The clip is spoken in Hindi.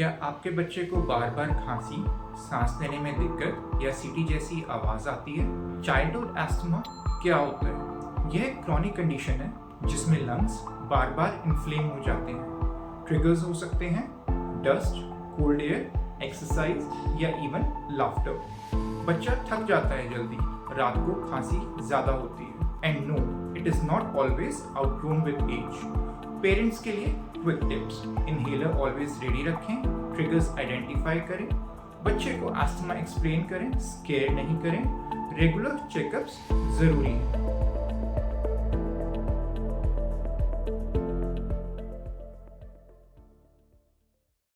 क्या आपके बच्चे को बार बार खांसी, सांस लेने में दिक्कत या सीटी जैसी आवाज़ आती है? चाइल्डहुड एस्थमा क्या होता है? यह एक क्रॉनिक कंडीशन है जिसमें लंग्स बार बार इन्फ्लेम हो जाते हैं। ट्रिगर्स हो सकते हैं डस्ट, कोल्ड एयर, एक्सरसाइज या इवन लाफ्टर। बच्चा थक जाता है जल्दी, रात को खांसी ज़्यादा होती है। And no, it is not always outgrown with age. Parents के लिए quick tips: inhaler always ready रखें, ट्रिगर्स आइडेंटिफाई करें, बच्चे को अस्थमा एक्सप्लेन करें, स्केयर नहीं करें, रेगुलर चेकअप्स ज़रूरी हैं।